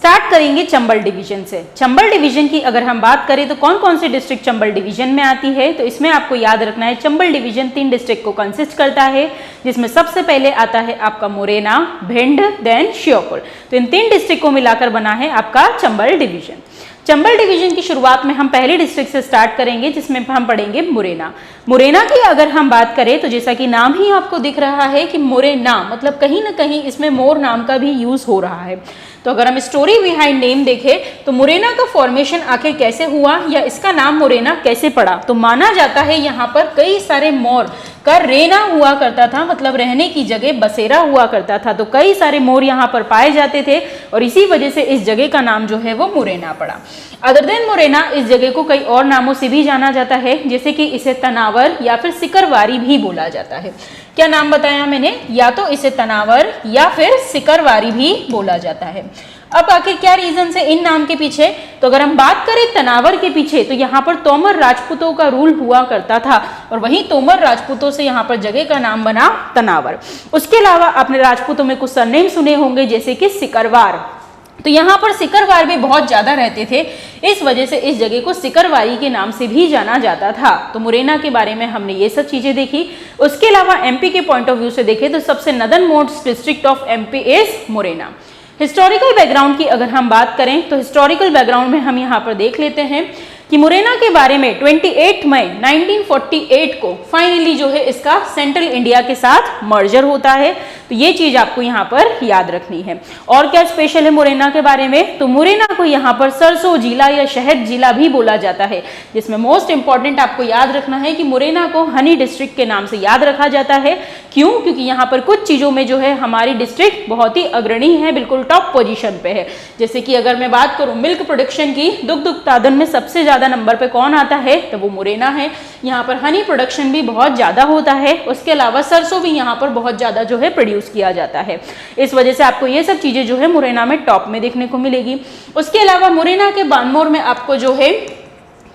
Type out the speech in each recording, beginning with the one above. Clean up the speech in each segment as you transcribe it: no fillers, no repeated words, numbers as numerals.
Start करेंगे Chambal division से। Chambal division की अगर हम बात करें तो कौन कौन सी डिस्ट्रिक्ट चंबल डिवीजन में आती है, तो इसमें आपको याद रखना है चंबल डिवीजन 3 डिस्ट्रिक्ट को कंसिस्ट करता है, जिसमें सबसे पहले आता है आपका मुरैना, भिंड, देन श्योपुर। तो इन 3 डिस्ट्रिक्ट को मिलाकर बना है आपका चंबल डिवीजन। चंबल डिवीजन की शुरुआत में हम पहले डिस्ट्रिक्ट से स्टार्ट करेंगे, जिसमें हम पढ़ेंगे मुरैना। मुरैना की अगर हम बात करें तो जैसा कि नाम ही आपको दिख रहा है कि मुरैना, मतलब कहीं ना कहीं इसमें मोर नाम का भी यूज हो रहा है। तो अगर हम स्टोरी बिहाइंड नेम देखें तो मुरैना का फॉर्मेशन आखिर कैसे हुआ या इसका नाम मुरैना कैसे पड़ा, तो माना जाता है यहाँ पर कई सारे मोर का रेना हुआ करता था, मतलब रहने की जगह बसेरा हुआ करता था। तो कई सारे मोर यहाँ पर पाए जाते थे और इसी वजह से इस जगह का नाम जो है वो मुरैना पड़ा। अदर देन मुरैना, इस जगह को कई और नामों से भी जाना जाता है, जैसे कि इसे तनावर या फिर सिकरवारी भी बोला जाता है। क्या नाम बताया मैंने, या तो इसे तनावर या फिर सिकरवारी भी बोला जाता है। अब आखिर क्या रीजन है इन नाम के पीछे, तो अगर हम बात करें तनावर के पीछे, तो यहाँ पर तोमर राजपूतों का रूल हुआ करता था और वहीं तोमर राजपूतों से यहाँ पर जगह का नाम बना तनावर। उसके अलावा आपने राजपूतों में कुछ सरनेम सुने होंगे, जैसे कि सिकरवार। तो यहाँ पर सिकरवार भी बहुत ज्यादा रहते थे, इस वजह से इस जगह को सिकरवारी के नाम से भी जाना जाता था। तो मुरैना के बारे में हमने ये सब चीजें देखी। उसके अलावा एमपी के पॉइंट ऑफ व्यू से देखें तो सबसे northern most district of MP is Morena. Historical background की अगर हम बात करें तो हिस्टोरिकल बैकग्राउंड में हम यहाँ पर देख लेते हैं कि मुरैना के बारे में 28 मई 1948 को फाइनली जो है इसका सेंट्रल इंडिया के साथ मर्जर होता है। तो ये चीज आपको यहाँ पर याद रखनी है। और क्या स्पेशल है मुरैना के बारे में, तो मुरैना को यहाँ पर सरसों जिला या शहद जिला भी बोला जाता है, जिसमें मोस्ट इंपॉर्टेंट आपको याद रखना है कि मुरैना को हनी डिस्ट्रिक्ट के नाम से याद रखा जाता है। क्यों, क्योंकि यहाँ पर कुछ चीजों में जो है हमारी डिस्ट्रिक्ट बहुत ही अग्रणी है, बिल्कुल टॉप पोजीशन पे है। जैसे कि अगर मैं बात करूं मिल्क प्रोडक्शन की, दुग्ध उत्पादन में सबसे ज्यादा नंबर पे कौन आता है, तो वो मुरैना है। यहाँ पर हनी प्रोडक्शन भी बहुत ज्यादा होता है, उसके अलावा सरसों भी यहाँ पर बहुत ज्यादा जो है प्रोड्यूस किया जाता है। इस वजह से आपको ये सब चीजें जो है मुरैना में टॉप में देखने को मिलेगी। उसके अलावा मुरैना के बानमोर में आपको जो है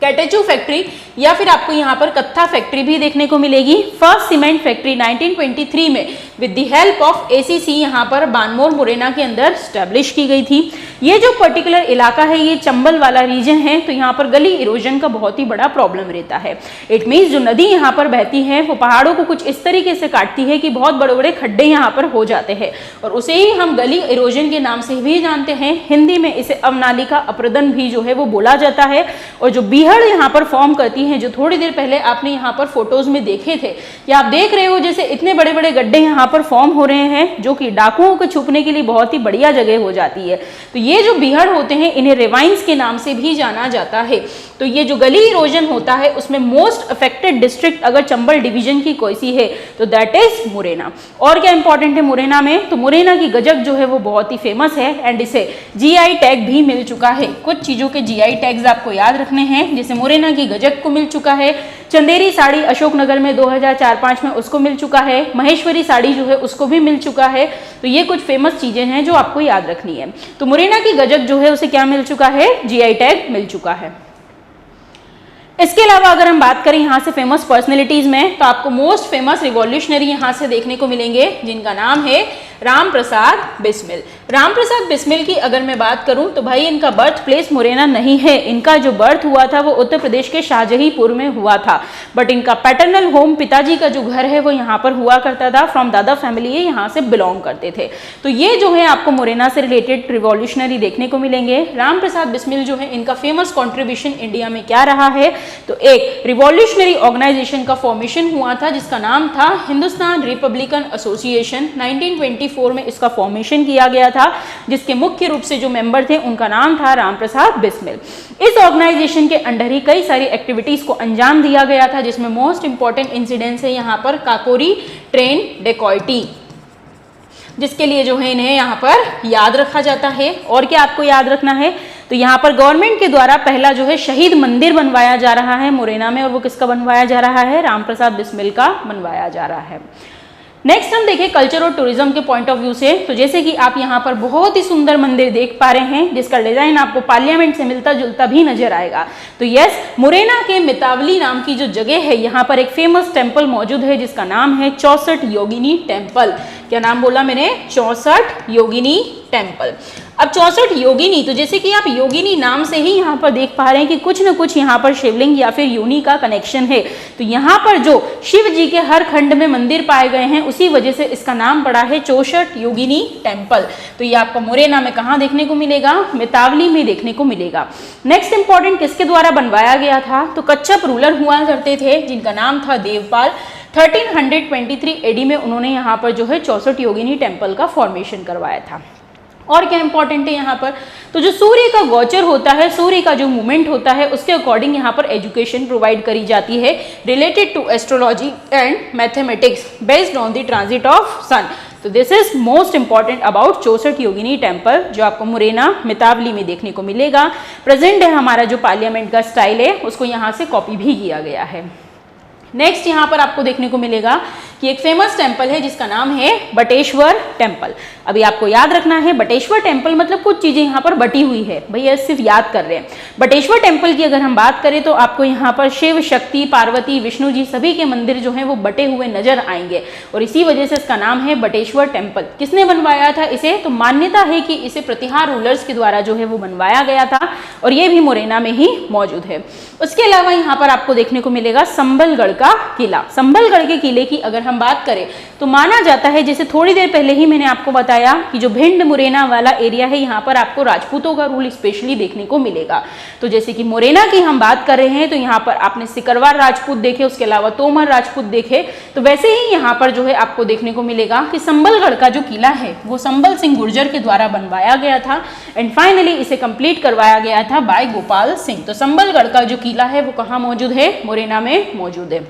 कैटेचू फैक्ट्री या फिर आपको यहाँ पर कत्था फैक्ट्री भी देखने को मिलेगी। फर्स्ट सीमेंट फैक्ट्री 1923 में with the help of ACC यहाँ पर बानमोर मुरैना के अंदर स्टैब्लिश की गई थी। ये जो पर्टिकुलर इलाका है ये चंबल वाला रीजन है, तो यहाँ पर गली इरोजन का बहुत ही बड़ा प्रॉब्लम रहता है। इट मीन्स जो नदी यहाँ पर बहती है वो पहाड़ों को कुछ इस तरीके से काटती है कि बहुत बड़े बड़े खड्डे यहाँ पर हो जाते हैं और उसे ही हम गली इरोजन के नाम से भी जानते हैं। हिंदी में इसे अवनालिका अप्रदन भी जो है वो बोला जाता है। और जो बीहड़ यहाँ पर फॉर्म करती है, जो थोड़ी देर पहले आपने यहाँ पर फोटोज में देखे थे, या आप देख रहे हो जैसे इतने बड़े बड़े गड्ढे यहाँ पर फॉर्म हो रहे हैं, जो कि डाकुओं को छुपने के लिए बहुत ही बढ़िया जगह हो जाती है। तो ये जो बीहड़ होते हैं इन्हें रिवाइंस के नाम से भी जाना जाता है। तो ये जो गली इरोजन होता है उसमें मोस्ट अफेक्टेड डिस्ट्रिक्ट अगर चंबल डिवीजन की कोई सी है तो दैट इज मुरैना। और क्या इंपॉर्टेंट है मुरैना में, तो मुरैना की गजक जो है वो बहुत ही फेमस है एंड इसे जीआई टैग भी मिल चुका है। कुछ चीजों के जीआई टैग्स आपको याद रखने हैं, जैसे मुरैना की गजक को मिल चुका है, चंदेरी साड़ी अशोकनगर में 2004-05 में उसको मिल चुका है, महेश्वरी साड़ी जो है उसको भी मिल चुका है। तो ये कुछ फेमस चीजें हैं जो आपको याद रखनी है। तो मुरैना की गजक जो है उसे क्या मिल चुका है, जीआई टैग मिल चुका है। इसके अलावा अगर हम बात करें यहाँ से फेमस पर्सनैलिटीज में, तो आपको मोस्ट फेमस रिवॉल्यूशनरी यहाँ से देखने को मिलेंगे, जिनका नाम है राम प्रसाद बिस्मिल। राम प्रसाद बिस्मिल की अगर मैं बात करूं तो भाई इनका बर्थ प्लेस मुरैना नहीं है। इनका जो बर्थ हुआ था वो उत्तर प्रदेश के शाहजहीपुर में हुआ था, बट इनका पैटर्नल होम, पिताजी का जो घर है वो यहाँ पर हुआ करता था। फ्रॉम दादा फैमिली ये यहाँ से बिलोंग करते थे। तो ये जो है आपको मुरैना से रिलेटेड रिवॉल्यूशनरी देखने को मिलेंगे। राम प्रसाद बिस्मिल जो है इनका फेमस कॉन्ट्रीब्यूशन इंडिया में क्या रहा है, तो एक रिवॉल्यूशनरी ऑर्गेनाइजेशन का फॉर्मेशन हुआ था जिसका नाम था हिंदुस्तान रिपब्लिकन एसोसिएशन। 1924 में इसका फॉर्मेशन किया गया था, जिसके मुख्य रूप से जो मेंबर थे उनका नाम था राम प्रसाद बिस्मिल। इस ऑर्गेनाइजेशन के अंडर ही कई सारी एक्टिविटीज को अंजाम दिया गया था, जिसमें मोस्ट इंपॉर्टेंट इंसिडेंट्स है यहाँ पर काकोरी ट्रेन डेकॉइटी, जिसके लिए जो है इन्हें यहाँ पर याद रखा जाता है। और क्या आपको याद रखना है, तो यहाँ पर गवर्नमेंट के द्वारा पहला जो है शहीद मंदिर बनवाया जा रहा है मुरैना में, और वो किसका बनवाया जा रहा है, राम प्रसाद बिस्मिल का बनवाया जा रहा है। नेक्स्ट हम देखें कल्चर और टूरिज्म के पॉइंट ऑफ व्यू से, तो जैसे कि आप यहाँ पर बहुत ही सुंदर मंदिर देख पा रहे हैं, जिसका डिजाइन आपको पार्लियामेंट से मिलता जुलता भी नजर आएगा। तो यस, मुरैना के मितावली नाम की जो जगह है, यहाँ पर एक फेमस टेम्पल मौजूद है जिसका नाम है 64 योगिनी टेम्पल। क्या नाम बोला मैंने, 64 योगिनी टेम्पल। अब 64 योगिनी, तो जैसे कि आप योगिनी नाम से ही यहाँ पर देख पा रहे हैं कि कुछ न कुछ यहाँ पर शिवलिंग या फिर योनि का कनेक्शन है। तो यहाँ पर जो शिव जी के हर खंड में मंदिर पाए गए हैं उसी वजह से इसका नाम पड़ा है 64 योगिनी टेम्पल। तो ये आपको मुरैना में कहाँ देखने को मिलेगा? मेतावली में देखने को मिलेगा। नेक्स्ट इंपॉर्टेंट किसके द्वारा बनवाया गया था? तो कच्छप रूलर हुआ करते थे जिनका नाम था देवपाल। 1323 एडी में उन्होंने यहाँ पर जो है 64 योगिनी टेम्पल का फॉर्मेशन करवाया था। और क्या इंपॉर्टेंट है यहाँ पर? तो जो सूर्य का गोचर होता है, सूर्य का जो मूवमेंट होता है उसके अकॉर्डिंग यहाँ पर एजुकेशन प्रोवाइड करी जाती है related to astrology and mathematics based on the transit of sun. तो this is most important about 64 Yogini temple जो आपको मुरैना मेतावली में देखने को मिलेगा। प्रेजेंट है हमारा जो पार्लियामेंट का स्टाइल है उसको यहाँ से कॉपी भी किया गया है। नेक्स्ट यहाँ पर आपको देखने को मिलेगा कि एक फेमस टेम्पल है जिसका नाम है बटेश्वर टेम्पल। अभी आपको याद रखना है बटेश्वर टेम्पल मतलब कुछ चीजें यहाँ पर बटी हुई है, भैया सिर्फ याद कर रहे हैं। बटेश्वर टेम्पल की अगर हम बात करें तो आपको यहाँ पर शिव, शक्ति, पार्वती, विष्णु जी सभी के मंदिर जो हैं वो बटे हुए नजर आएंगे और इसी वजह से इसका नाम है बटेश्वर टेम्पल। किसने बनवाया था इसे? तो मान्यता है कि इसे प्रतिहार रूलर्स के द्वारा जो है वो बनवाया गया था और ये भी मुरैना में ही मौजूद है। उसके अलावा यहाँ पर आपको देखने को मिलेगा संबलगढ़ का किला। संबलगढ़ के किले की अगर हम बात करें तो माना जाता है, जैसे थोड़ी देर पहले ही मैंने आपको बताया कि जो भिंड मुरैना वाला एरिया है यहाँ पर आपको राजपूतों का रूल स्पेशली देखने को मिलेगा। तो जैसे कि मुरैना की हम बात कर रहे हैं तो यहाँ पर आपने सिकरवार राजपूत देखे, उसके अलावा तोमर राजपूत देखे, तो वैसे ही यहाँ पर जो है आपको देखने को मिलेगा कि संबलगढ़ का जो किला है वो संबल सिंह गुर्जर के द्वारा बनवाया गया था एंड फाइनली इसे कंप्लीट करवाया गया था बाय गोपाल सिंह। तो संबलगढ़ का जो किला है वो कहाँ मौजूद है? मुरैना में मौजूद है।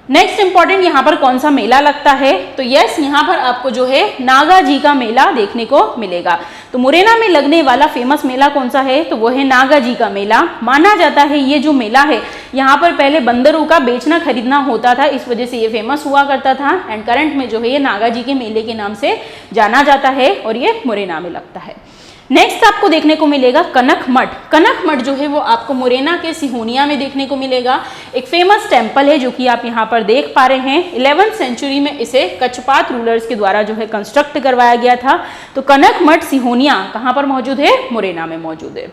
नेक्स्ट इंपॉर्टेंट यहाँ पर कौन सा मेला लगता है? तो यस, यहाँ पर आपको जो है नागा जी का मेला देखने को मिलेगा। तो मुरैना में लगने वाला फेमस मेला कौन सा है? तो वो है नागा जी का मेला। माना जाता है ये जो मेला है यहाँ पर पहले बंदरों का बेचना खरीदना होता था, इस वजह से ये फेमस हुआ करता था एंड करंट में जो है ये नागा जी के मेले के नाम से जाना जाता है और ये मुरैना में लगता है। नेक्स्ट आपको देखने को मिलेगा कनक मठ। कनक मठ जो है वो आपको मुरैना के सिहोनिया में देखने को मिलेगा। एक फेमस टेम्पल है जो कि आप यहाँ पर देख पा रहे हैं। 11th सेंचुरी में इसे कच्छपात रूलर्स के द्वारा जो है कंस्ट्रक्ट करवाया गया था। तो कनक मठ सिहोनिया कहाँ पर मौजूद है? मुरैना में मौजूद है।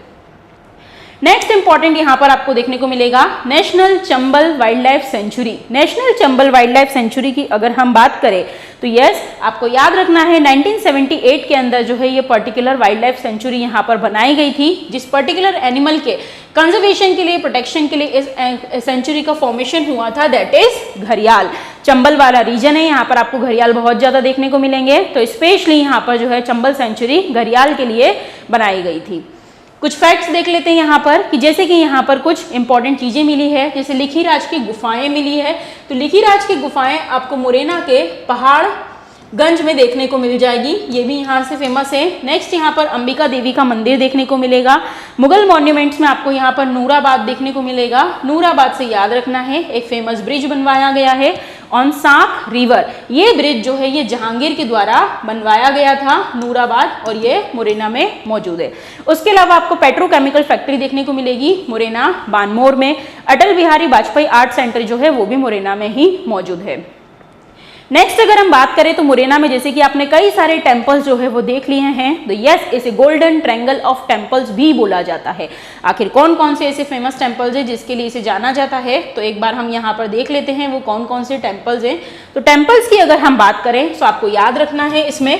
नेक्स्ट इंपॉर्टेंट यहाँ पर आपको देखने को मिलेगा national Chambal wild life sanctuary. National Chambal wild life sanctuary की अगर हम बात करें तो यस, आपको याद रखना है 1978 के अंदर जो है ये पर्टिकुलर वाइल्ड लाइफ सेंचुरी यहाँ पर बनाई गई थी, जिस पर्टिकुलर एनिमल के कंजर्वेशन के लिए, प्रोटेक्शन के लिए इस सेंचुरी का फॉर्मेशन हुआ था, दैट इज घड़ियाल। चंबल वाला रीजन है, यहाँ पर आपको घड़ियाल बहुत ज्यादा देखने को मिलेंगे। तो स्पेशली यहाँ पर जो है चंबल सेंचुरी घड़ियाल के लिए बनाई गई थी। कुछ फैक्ट्स देख लेते हैं यहाँ पर कि जैसे कि यहाँ पर कुछ इंपॉर्टेंट चीजें मिली है, जैसे लिखीराज की गुफाएं मिली है। तो लिखीराज की गुफाएं आपको मुरैना के पहाड़गंज में देखने को मिल जाएगी, ये भी यहाँ से फेमस है। नेक्स्ट यहाँ पर अंबिका देवी का मंदिर देखने को मिलेगा। मुगल मॉन्यूमेंट्स में आपको यहाँ पर नूराबाद देखने को मिलेगा। नूराबाद से याद रखना है एक फेमस ब्रिज बनवाया गया है ऑन साक रिवर। ये ब्रिज जो है ये जहांगीर के द्वारा बनवाया गया था नूराबाद और ये मुरैना में मौजूद है। उसके अलावा आपको पेट्रोकेमिकल फैक्ट्री देखने को मिलेगी मुरैना बानमोर में। अटल बिहारी वाजपेयी आर्ट सेंटर जो है वो भी मुरैना में ही मौजूद है। नेक्स्ट अगर हम बात करें तो मुरैना में जैसे कि आपने कई सारे टेम्पल्स जो है वो देख लिए हैं, तो यस, इसे गोल्डन ट्रायंगल ऑफ टेम्पल्स भी बोला जाता है। आखिर कौन कौन से ऐसे फेमस टेम्पल्स हैं जिसके लिए इसे जाना जाता है, तो एक बार हम यहाँ पर देख लेते हैं वो कौन कौन से टेम्पल्स हैं। तो टेम्पल्स की अगर हम बात करें तो आपको याद रखना है इसमें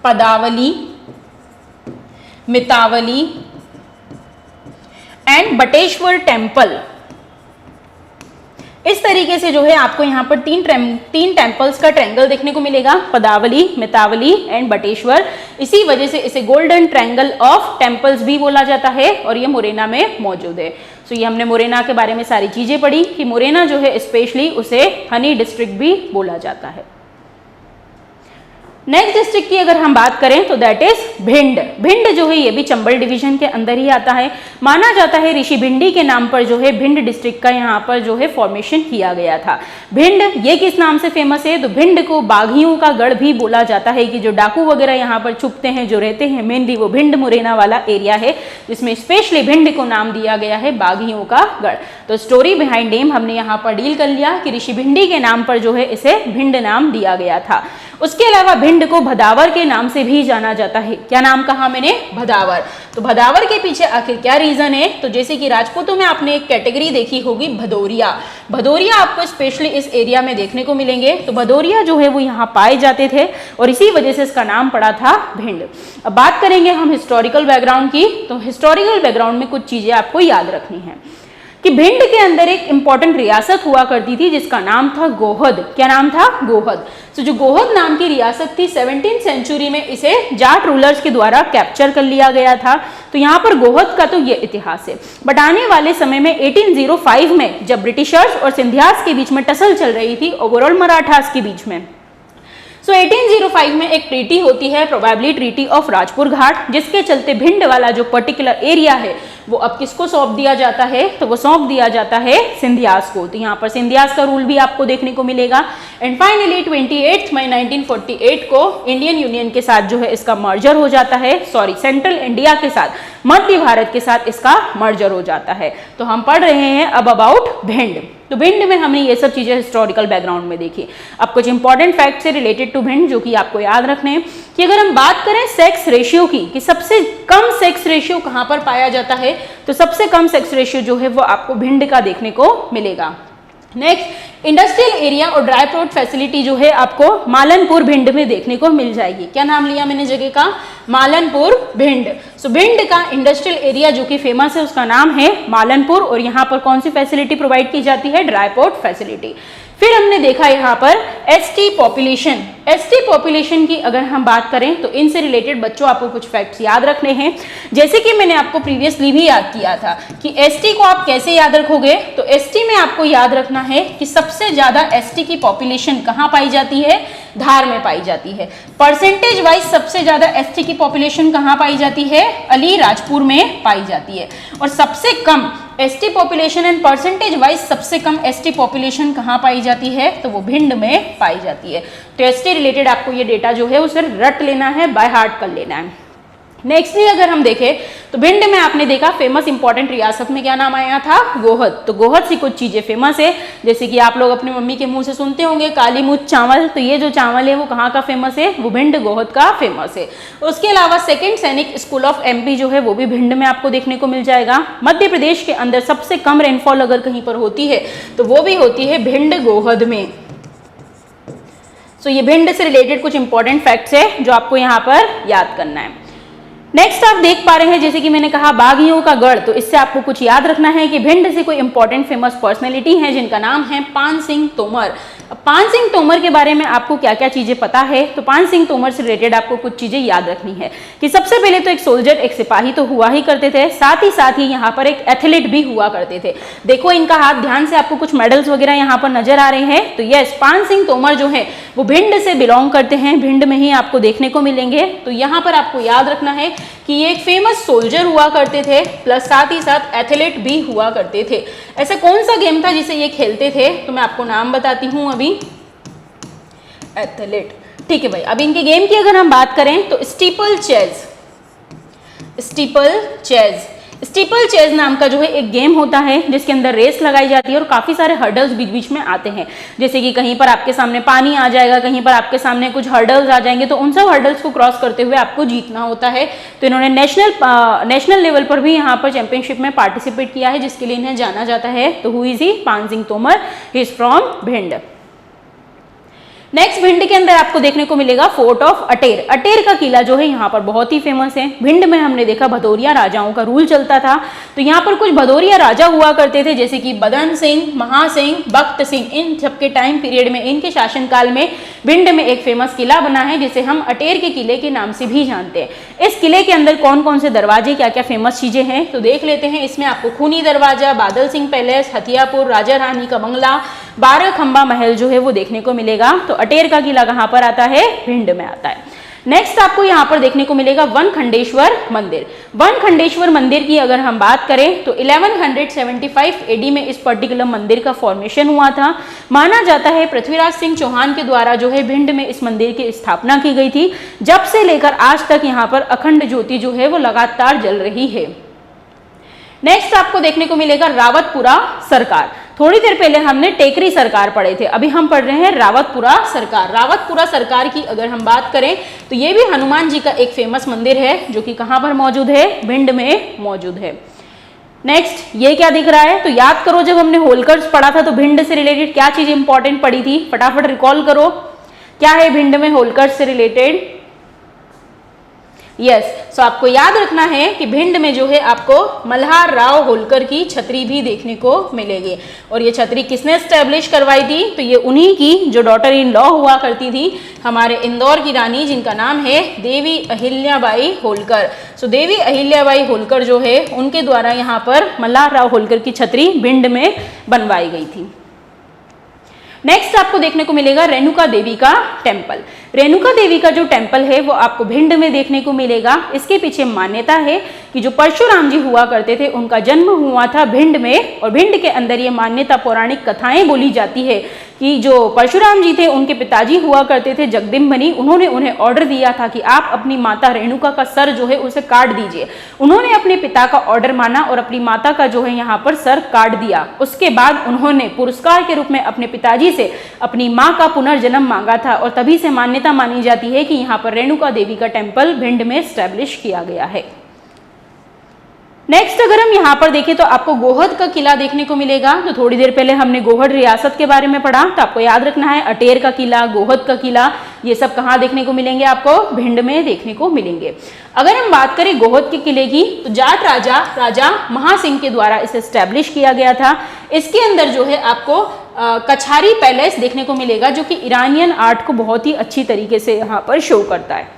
पदावली, मितावली एंड बटेश्वर टेम्पल। इस तरीके से जो है आपको यहाँ पर तीन टेम्पल्स का ट्रायंगल देखने को मिलेगा, पदावली, मितावली एंड बटेश्वर। इसी वजह से इसे गोल्डन ट्रायंगल ऑफ टेम्पल्स भी बोला जाता है और ये मुरैना में मौजूद है। सो ये हमने मुरैना के बारे में सारी चीजें पढ़ी कि मुरैना जो है स्पेशली उसे हनी डिस्ट्रिक्ट भी बोला जाता है। नेक्स्ट डिस्ट्रिक्ट की अगर हम बात करें तो दैट इज भिंड। भिंड जो है ये भी चंबल डिवीजन के अंदर ही आता है। माना जाता है ऋषि भिंडी के नाम पर जो है भिंड डिस्ट्रिक्ट का यहाँ पर जो है फॉर्मेशन किया गया था। भिंड ये किस नाम से फेमस है, तो भिंड को बाघियों का गढ़ भी बोला जाता है कि जो डाकू वगैरह यहाँ पर छुपते हैं, जो रहते हैं, मेनली वो भिंड मुरैना वाला एरिया है, जिसमें स्पेशली भिंड को नाम दिया गया है बाघियों का गढ़। तो स्टोरी बिहाइंड नेम हमने यहाँ पर डील कर लिया कि ऋषि भिंडी के नाम पर जो है इसे भिंड नाम दिया गया था। उसके अलावा भिंड भिंड को भदावर के नाम से भी जाना जाता है। क्या नाम कहा मैंने? भदावर। तो भदावर के पीछे आखिर क्या रीजन है? तो जैसे कि राजपूतों में आपने एक कैटेगरी देखी होगी भदौरिया। भदौरिया आपको स्पेशली इस एरिया में देखने को मिलेंगे। तो भदौरिया जो है वो यहाँ पाए जाते थे और इसी वजह से इसका नाम पड़ा था भिंड। अब बात करेंगे हम हिस्टोरिकल बैकग्राउंड की। तो हिस्टोरिकल बैकग्राउंड में कुछ चीजें आपको याद रखनी है कि भिंड के अंदर एक इंपॉर्टेंट रियासत हुआ करती थी जिसका नाम था गोहद। क्या नाम था? गोहद। तो जो गोहद नाम की रियासत थी 17th सेंचुरी में इसे जाट रूलर्स के द्वारा कैप्चर कर लिया गया था। तो यहाँ पर गोहद का तो ये इतिहास है। बट आने वाले समय में 1805 में जब ब्रिटिशर्स और सिंधियास के बीच में टसल चल रही थी ओवरऑल मराठास के बीच में, सो 1805 में एक ट्रीटी होती है, प्रोबेबली ट्रीटी ऑफ राजपुर घाट, जिसके चलते भिंड वाला जो पर्टिकुलर एरिया है वो अब किसको सौंप दिया जाता है? तो वो सौंप दिया जाता है सिंधियास को। तो यहाँ पर सिंधियास का रूल भी आपको देखने को मिलेगा। एंड फाइनली 28 मई 1948 को इंडियन यूनियन के साथ जो है इसका मर्जर हो जाता है, सॉरी सेंट्रल इंडिया के साथ, मध्य भारत के साथ इसका मर्जर हो जाता है। तो हम पढ़ रहे हैं अब अबाउट भिंड। तो भिंड में हमने ये सब चीजें हिस्टोरिकल बैकग्राउंड में देखी। अब कुछ इंपॉर्टेंट फैक्ट से रिलेटेड टू भिंड जो कि आपको याद रखने हैं कि अगर हम बात करें सेक्स रेशियो की कि सबसे कम सेक्स रेशियो कहां पर पाया जाता है, तो सबसे कम सेक्स रेशियो जो है वो आपको भिंड का देखने को मिलेगा। नेक्स्ट, इंडस्ट्रियल एरिया और ड्राई पोर्ट फैसिलिटी जो है आपको मालनपुर भिंड में देखने को मिल जाएगी। क्या नाम लिया मैंने जगह का? मालनपुर भिंड। सो भिंड का इंडस्ट्रियल एरिया जो कि फेमस है उसका नाम है मालनपुर और यहाँ पर कौन सी फैसिलिटी प्रोवाइड की जाती है? Dry port facility. फिर हमने देखा यहाँ पर एसटी पॉपुलेशन। एसटी पॉपुलेशन की अगर हम बात करें तो इनसे रिलेटेड बच्चों आपको कुछ फैक्ट्स याद रखने हैं। जैसे कि मैंने आपको प्रीवियसली भी याद किया था कि एसटी को आप कैसे याद रखोगे, तो एसटी में आपको याद रखना है कि सबसे ज्यादा एसटी की पॉपुलेशन कहाँ पाई जाती है? धार में पाई जाती है। परसेंटेज वाइज सबसे ज्यादा एसटी की पॉपुलेशन कहाँ पाई जाती है? अलीराजपुर में पाई जाती है। और सबसे कम ST population and percentage wise सबसे कम एसटी पॉपुलेशन कहाँ पाई जाती है? तो वो भिंड में पाई जाती है। तो एसटी रिलेटेड आपको ये डेटा जो है उसे रट लेना है, बाय हार्ट कर लेना है। नेक्स्टली अगर हम देखें तो भिंड में आपने देखा फेमस इंपॉर्टेंट रियासत में क्या नाम आया था? गोहद। तो गोहद से कुछ चीजें फेमस है, जैसे कि आप लोग अपनी मम्मी के मुंह से सुनते होंगे काली मुँह चावल। तो ये जो चावल है वो कहाँ का फेमस है? वो भिंड गोहद का फेमस है। उसके अलावा सेकेंड सैनिक स्कूल ऑफ एमपी जो है वो भी भिंड में आपको देखने को मिल जाएगा। मध्य प्रदेश के अंदर सबसे कम रेनफॉल अगर कहीं पर होती है तो वो भी होती है भिंड गोहद में। सो ये भिंड से रिलेटेड कुछ इंपॉर्टेंट फैक्ट्स है जो आपको यहाँ पर याद करना है। नेक्स्ट आप देख पा रहे हैं जैसे कि मैंने कहा बागियों का गढ़। तो इससे आपको कुछ याद रखना है कि भिंड से कोई इंपॉर्टेंट फेमस पर्सनैलिटी हैं जिनका नाम है पान सिंह तोमर। पान सिंह तोमर के बारे में आपको क्या क्या चीजें पता है? तो पान सिंह तोमर से रिलेटेड आपको कुछ चीजें याद रखनी है कि सबसे पहले तो एक सोल्जर, एक सिपाही तो हुआ ही करते थे, साथ ही यहाँ पर एक एथलीट भी हुआ करते थे। देखो इनका हाथ, ध्यान से आपको कुछ मेडल्स वगैरह यहाँ पर नजर आ रहे हैं। तो यस, पान सिंह तोमर जो है वो भिंड से बिलोंग करते हैं, भिंड में ही आपको देखने को मिलेंगे। तो यहाँ पर आपको याद रखना है कि ये एक फेमस सोल्जर हुआ करते थे, प्लस साथ ही साथ एथलीट भी हुआ करते थे। ऐसा कौन सा गेम था जिसे ये खेलते थे? तो मैं आपको नाम बताती हूँ अभी। एथलीट, ठीक है भाई। अब इनके गेम की अगर हम बात करें तो स्टीपल चेज। स्टीपल चेज नाम का जो है एक गेम होता है जिसके अंदर रेस लगाई जाती है और काफी सारे हर्डल्स बीच बीच में आते हैं। जैसे कि कहीं पर आपके सामने पानी आ जाएगा, कहीं पर आपके सामने कुछ हर्डल्स आ जाएंगे, तो उन सब हर्डल्स को क्रॉस करते हुए आपको जीतना होता है। तो इन्होंने नेशनल लेवल पर भी यहाँ पर चैंपियनशिप में पार्टिसिपेट किया है, जिसके लिए इन्हें जाना जाता है। तो who is he? Paan Singh Tomar. He is from Bhind. Next Bhind के अंदर आपको देखने को मिलेगा फोर्ट ऑफ अटेर। अटेर का किला जो है यहाँ पर बहुत ही फेमस है। भिंड में हमने देखा भदौरिया राजाओं का रूल चलता था। तो यहाँ पर कुछ भदौरिया राजा हुआ करते थे जैसे कि बदन सिंह, महासिंह, भक्त सिंह। इन सबके टाइम पीरियड में, इनके शासनकाल में भिंड में एक फेमस किला बना है जिसे हम अटेर के किले के नाम से भी जानते हैं। इस किले के अंदर कौन कौन से दरवाजे, क्या क्या फेमस चीजें हैं तो देख लेते हैं। इसमें आपको खूनी दरवाजा, बादल सिंह पैलेस, हथियापुर, राजा रानी का बंगला, 12 खंबा महल जो है वो देखने को मिलेगा। तो अटेर का किला कहाँ पर आता है? भिंड में आता है। नेक्स्ट आपको यहाँ पर देखने को मिलेगा वनखंडेश्वर मंदिर। वनखंडेश्वर मंदिर की अगर हम बात करें तो 1175 एडी में इस पर्टिकुलर मंदिर का फॉर्मेशन हुआ था। माना जाता है पृथ्वीराज सिंह चौहान के द्वारा जो है भिंड में इस मंदिर की स्थापना की गई थी। जब से लेकर आज तक यहाँ पर अखंड ज्योति जो है वो लगातार जल रही है। नेक्स्ट आपको देखने को मिलेगा रावतपुरा सरकार। थोड़ी देर पहले हमने टेकरी सरकार पढ़े थे, अभी हम पढ़ रहे हैं रावतपुरा सरकार। रावतपुरा सरकार की अगर हम बात करें तो ये भी हनुमान जी का एक फेमस मंदिर है जो कि कहाँ पर मौजूद है, भिंड में मौजूद है। नेक्स्ट ये क्या दिख रहा है, तो याद करो जब हमने होलकर्स पढ़ा था तो भिंड से रिलेटेड क्या चीज इंपॉर्टेंट पढ़ी थी, फटाफट रिकॉल करो, क्या है भिंड में होलकर्स से रिलेटेड। यस, सो आपको याद रखना है कि भिंड में जो है आपको मल्हार राव होलकर की छतरी भी देखने को मिलेगी। और ये छतरी किसने स्टैब्लिश करवाई थी, तो ये उन्हीं की जो डॉटर इन लॉ हुआ करती थी हमारे इंदौर की रानी, जिनका नाम है देवी अहिल्याबाई होलकर। सो देवी अहिल्याबाई होलकर जो है उनके द्वारा यहाँ पर मल्हार राव होलकर की छतरी भिंड में बनवाई गई थी। नेक्स्ट आपको देखने को मिलेगा रेणुका देवी का टेम्पल। रेणुका देवी का जो टेम्पल है वो आपको भिंड में देखने को मिलेगा। इसके पीछे मान्यता है कि जो परशुराम जी हुआ करते थे उनका जन्म हुआ था भिंड में, और भिंड के अंदर ये मान्यता पौराणिक कथाएं बोली जाती है कि जो परशुराम जी थे उनके पिताजी हुआ करते थे जगदम्बिनी, उन्होंने उन्हें ऑर्डर दिया था कि आप अपनी माता रेणुका का सर जो है उसे काट दीजिए। उन्होंने अपने पिता का ऑर्डर माना और अपनी माता का जो है यहाँ पर सर काट दिया। उसके बाद उन्होंने पुरस्कार के रूप में अपने पिताजी से अपनी माँ का पुनर्जन्म मांगा था, और तभी से मान्यता मानी जाती है कि यहाँ पर रेणुका देवी का टेम्पल भिंड में स्टैब्लिश किया गया है। नेक्स्ट अगर हम यहाँ पर देखें तो आपको गोहद का किला देखने को मिलेगा। तो थोड़ी देर पहले हमने गोहद रियासत के बारे में पढ़ा, तो आपको याद रखना है अटेर का किला, गोहद का किला, ये सब कहाँ देखने को मिलेंगे, आपको भिंड में देखने को मिलेंगे। अगर हम बात करें गोहद के किले की तो जाट राजा महासिंह के द्वारा इसे स्टैब्लिश किया गया था। इसके अंदर जो है आपको कछारी पैलेस देखने को मिलेगा जो कि ईरानियन आर्ट को बहुत ही अच्छी तरीके से यहाँ पर शो करता है।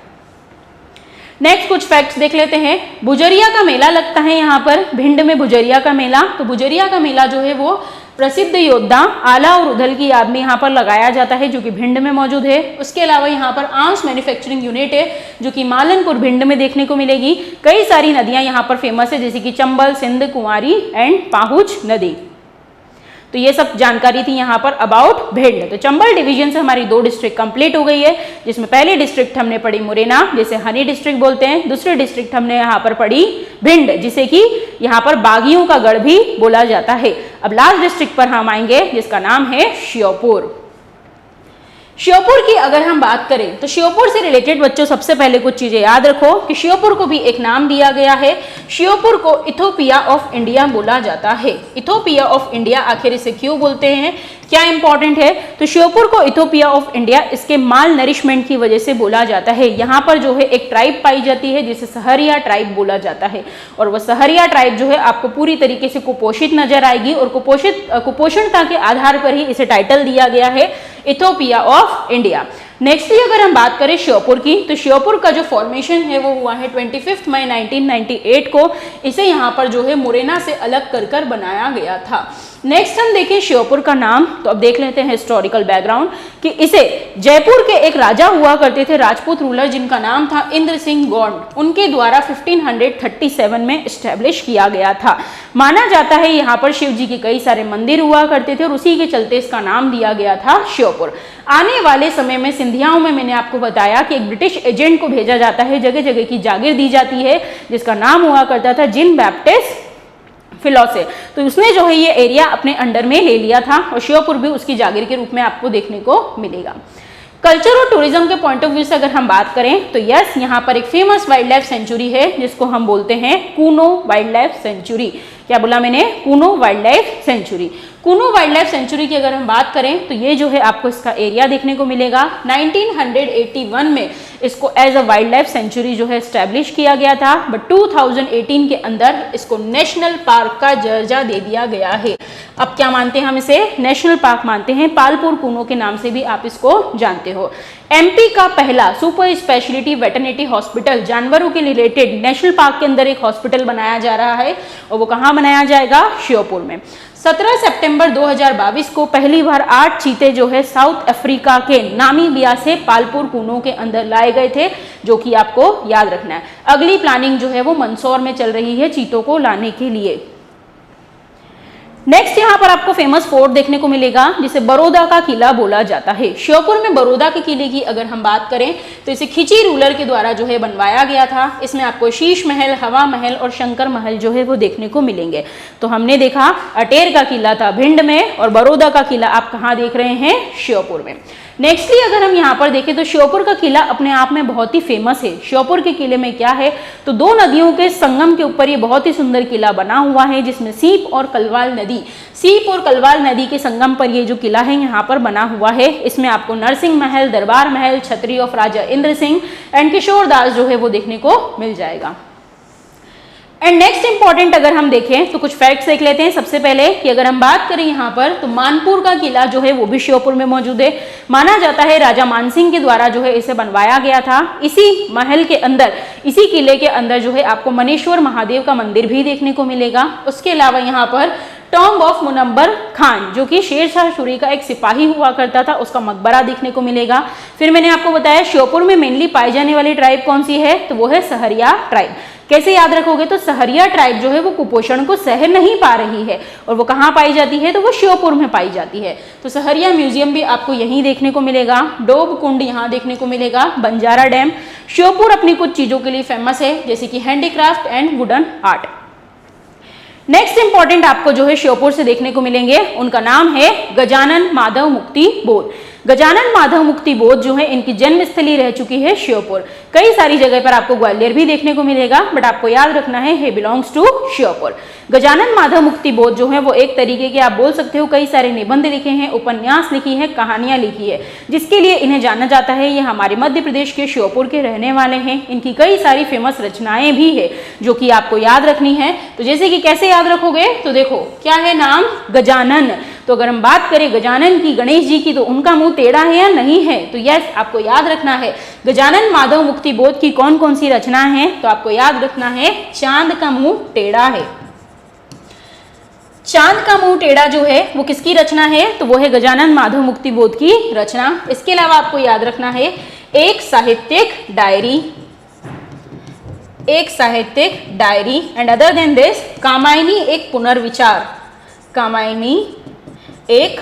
नेक्स्ट कुछ फैक्ट्स देख लेते हैं। बुजरिया का मेला लगता है यहाँ पर भिंड में, बुजरिया का मेला। तो बुजरिया का मेला जो है वो प्रसिद्ध योद्धा आला और उधल की याद में यहाँ पर लगाया जाता है जो कि भिंड में मौजूद है। उसके अलावा यहाँ पर आर्म्स मैन्युफैक्चरिंग यूनिट है जो कि मालनपुर भिंड में देखने को मिलेगी। कई सारी नदियाँ यहाँ पर फेमस है जैसे कि चंबल, सिंध, कुंवारी एंड पाहुच नदी। तो ये सब जानकारी थी यहाँ पर अबाउट भिंड। तो चंबल डिवीजन से हमारी 2 डिस्ट्रिक्ट कंप्लीट हो गई है, जिसमें पहली डिस्ट्रिक्ट हमने पढ़ी मुरैना, जिसे हनी डिस्ट्रिक्ट बोलते हैं। दूसरी डिस्ट्रिक्ट हमने यहाँ पर पढ़ी भिंड, जिसे कि यहाँ पर बागियों का गढ़ भी बोला जाता है। अब लास्ट डिस्ट्रिक्ट पर हम आएंगे जिसका नाम है श्योपुर। श्योपुर की अगर हम बात करें तो श्योपुर से रिलेटेड बच्चों सबसे पहले कुछ चीजें याद रखो कि श्योपुर को भी एक नाम दिया गया है। श्योपुर को इथोपिया ऑफ इंडिया बोला जाता है। इथोपिया ऑफ इंडिया आखिर इसे क्यों बोलते हैं, क्या इंपॉर्टेंट है, तो श्योपुर को इथोपिया ऑफ इंडिया इसके माल नरिशमेंट की वजह से बोला जाता है। यहाँ पर जो है एक ट्राइब पाई जाती है जिसे सहरिया ट्राइब बोला जाता है, और वह सहरिया ट्राइब जो है आपको पूरी तरीके से कुपोषित नजर आएगी, और कुपोषणता के आधार पर ही इसे टाइटल दिया गया है इथोपिया ऑफ इंडिया। नेक्स्ट अगर हम बात करें श्योपुर की तो श्योपुर का जो फॉर्मेशन है वो हुआ है 25 मई 1998 को। इसे यहाँ पर जो है मुरैना से अलग कर बनाया गया था। नेक्स्ट हम देखें श्योपुर का नाम, तो अब देख लेते हैं हिस्टोरिकल बैकग्राउंड कि इसे जयपुर के एक राजा हुआ करते थे, राजपूत रूलर, जिनका नाम था इंद्र सिंह गौंड, उनके द्वारा 1537 में स्टैब्लिश किया गया था। माना जाता है यहाँ पर शिव जी के कई सारे मंदिर हुआ करते थे और उसी के चलते इसका नाम दिया गया था श्योपुर। आने वाले समय में सिंधियाओं में मैंने आपको बताया कि एक ब्रिटिश एजेंट को भेजा जाता है, जगह जगह की जागीर दी जाती है, जिसका नाम हुआ करता था जिन बैप्टिस्ट फिलॉसे। तो उसने जो है ये एरिया अपने अंडर में ले लिया था, और श्योपुर भी उसकी जागीर के रूप में आपको देखने को मिलेगा। कल्चर और टूरिज्म के पॉइंट ऑफ व्यू से अगर हम बात करें तो यस, यहाँ पर एक फेमस वाइल्ड लाइफ सेंचुरी है जिसको हम बोलते हैं कूनो वाइल्ड लाइफ सेंचुरी। क्या बोला मैंने, Kuno wild life sanctuary. Kuno wild life sanctuary की अगर हम बात करें तो ये जो है आपको इसका एरिया देखने को मिलेगा। 1981 में इसको as a wildlife sanctuary जो है स्टैब्लिश किया गया था, बट 2018 के अंदर इसको नेशनल पार्क का दर्जा दे दिया गया है। अब क्या मानते हैं हम इसे, नेशनल पार्क मानते हैं। पालपुर कूनो के नाम से भी आप इसको जानते हो। एमपी का पहला सुपर स्पेशलिटी वेटरनिटी हॉस्पिटल जानवरों के रिलेटेड नेशनल पार्क के अंदर एक हॉस्पिटल बनाया जा रहा है, और वो कहाँ बनाया जाएगा, श्योपुर में। 17 सितंबर 2022 को पहली बार 8 चीते जो है साउथ अफ्रीका के नामीबिया से पालपुर कूनो के अंदर लाए गए थे, जो कि आपको याद रखना है। अगली प्लानिंग जो है वो मंदसौर में चल रही है चीतों को लाने के लिए। नेक्स्ट यहाँ पर आपको फेमस फोर्ट देखने को मिलेगा जिसे बड़ौदा का किला बोला जाता है। श्योपुर में बड़ौदा के किले की अगर हम बात करें तो इसे खिची रूलर के द्वारा जो है बनवाया गया था। इसमें आपको शीश महल, हवा महल और शंकर महल जो है वो देखने को मिलेंगे। तो हमने देखा अटेर का किला था भिंड में और बड़ौदा का किला आप कहाँ देख रहे हैं, श्योपुर में। नेक्स्टली अगर हम यहाँ पर देखें तो श्योपुर का किला अपने आप में बहुत ही फेमस है। श्योपुर के किले में क्या है तो दो नदियों के संगम के ऊपर ये बहुत ही सुंदर किला बना हुआ है जिसमें सीप और कलवाल नदी के संगम पर ये जो किला है यहाँ पर बना हुआ है। इसमें आपको नरसिंह महल, दरबार महल, छतरी ऑफ राजा इंद्र सिंह एंड किशोर दास जो है वो देखने को मिल जाएगा। एंड नेक्स्ट इंपॉर्टेंट अगर हम देखें तो कुछ फैक्ट्स देख लेते हैं। सबसे पहले कि अगर हम बात करें यहाँ पर तो मानपुर का किला जो है वो भी श्योपुर में मौजूद है। माना जाता है राजा मानसिंह के द्वारा जो है इसे बनवाया गया था। इसी महल के अंदर, इसी किले के अंदर जो है आपको मनेश्वर महादेव का मंदिर भी देखने को मिलेगा। उसके अलावा यहाँ पर टॉम्ब ऑफ मुनव्वर खान जो कि शेरशाह सूरी का एक सिपाही हुआ करता था, उसका मकबरा देखने को मिलेगा। फिर मैंने आपको बताया श्योपुर में मेनली पाई जाने वाली ट्राइब कौन सी है तो वो है सहरिया ट्राइब। कैसे याद रखोगे तो सहरिया ट्राइब जो है वो कुपोषण को सह नहीं पा रही है और वो कहाँ पाई जाती है तो वो श्योपुर में पाई जाती है। तो सहरिया म्यूजियम भी आपको यहीं देखने को मिलेगा। डोब कुंड यहाँ देखने को मिलेगा। बंजारा डैम। श्योपुर अपनी कुछ चीजों के लिए फेमस है जैसे कि handicraft and wooden art. Next important आपको जो है श्योपुर से देखने को मिलेंगे उनका नाम है गजानन माधव मुक्ति बोध। गजानन माधव मुक्ति बोध जो है इनकी जन्मस्थली रह चुकी है श्योपुर। कई सारी जगह पर आपको ग्वालियर भी देखने को मिलेगा बट आपको याद रखना है हे बिलोंग्स टू श्योपुर। गजानन माधव मुक्ति बोध जो है वो एक तरीके के आप बोल सकते हो कई सारे निबंध लिखे हैं, उपन्यास लिखी है, कहानियां लिखी है जिसके लिए इन्हें जाना जाता है। ये हमारे मध्य प्रदेश के श्योपुर के रहने वाले हैं। इनकी कई सारी फेमस रचनाएं भी है जो कि आपको याद रखनी है। तो जैसे कि कैसे याद रखोगे तो देखो क्या है नाम गजानन। तो अगर हम बात करें गजानन की, गणेश जी की, तो उनका मुंह टेढ़ा है या नहीं है तो यस आपको याद रखना है गजानन माधव मुक्ति बोध की कौन कौन सी रचना है तो आपको याद रखना है चांद का मुंह टेढ़ा है। चांद का मुंह टेढ़ा जो है वो किसकी रचना है तो वो है गजानन माधव मुक्ति बोध की रचना। इसके अलावा आपको याद रखना है एक साहित्यिक diary and other than this Kamayani एक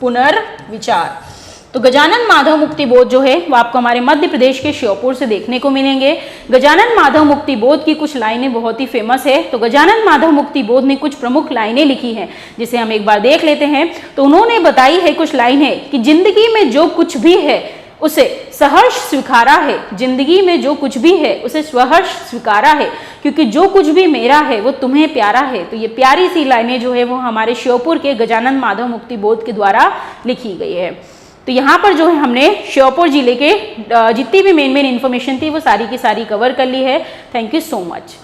पुनर्विचार। तो गजानन माधव मुक्ति बोध जो है वो आपको हमारे मध्य प्रदेश के श्योपुर से देखने को मिलेंगे। गजानन माधव मुक्ति बोध की कुछ लाइनें बहुत ही फेमस है। तो गजानन माधव मुक्ति बोध ने कुछ प्रमुख लाइनें लिखी हैं जिसे हम एक बार देख लेते हैं। तो उन्होंने बताई है कुछ लाइनें कि जिंदगी में जो कुछ भी है उसे सहर्ष स्वीकारा है, जिंदगी में जो कुछ भी है उसे स्वहर्ष स्वीकारा है, क्योंकि जो कुछ भी मेरा है वो तुम्हें प्यारा है। तो ये प्यारी सी लाइनें जो है वो हमारे श्योपुर के गजानन माधव मुक्ति बोध के द्वारा लिखी गई है। तो यहाँ पर जो है हमने श्योपुर जिले के जितनी भी मेन इन्फॉर्मेशन थी वो सारी की सारी कवर कर ली है। Thank you so much.